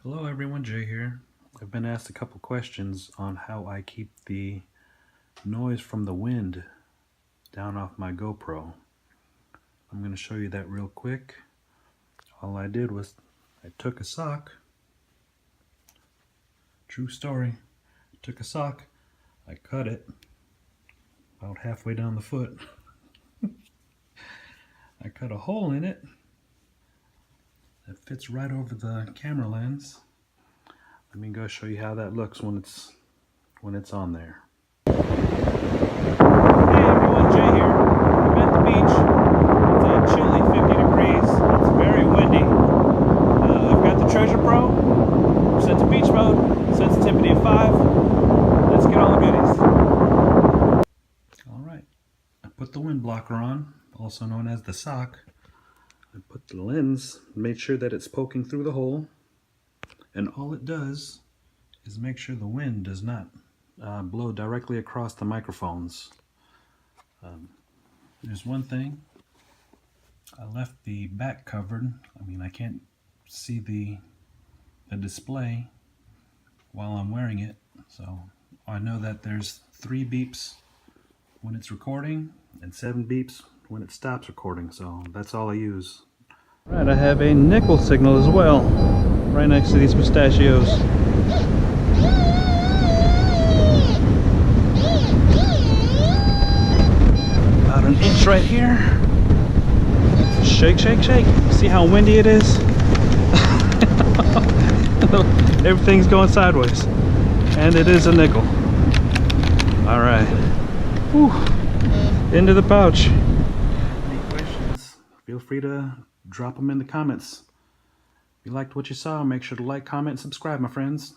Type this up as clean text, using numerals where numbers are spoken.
Hello everyone, Jay here. I've been asked a couple questions on how I keep the noise from the wind down off my GoPro. I'm going to show you that real quick. All I did was I took a sock, true story, took a sock, I cut it about halfway down the foot. I cut a hole in it that fits right over the camera lens. Let me go show you how that looks when it's on there. Hey everyone, Jay here. I'm at the beach. It's a chilly 50 degrees. It's very windy. I've got the Treasure Pro. Set to beach mode. Sensitivity of 5. Let's get all the goodies. Alright. I put the wind blocker on, also known as the sock. I put the lens, made sure that it's poking through the hole, and all it does is make sure the wind does not blow directly across the microphones. There's one thing, I left the back covered. I can't see the display while I'm wearing it, so I know that there's 3 beeps when it's recording and 7 beeps when it stops recording, so that's all I use. Right, I have a nickel signal as well, right next to these pistachios. About an inch right here. Shake, shake, shake. See how windy it is? Everything's going sideways. And it is a nickel. Alright. Into the pouch. Any questions? Feel free to drop them in the comments. If you liked what you saw, make sure to like, comment, and subscribe, my friends.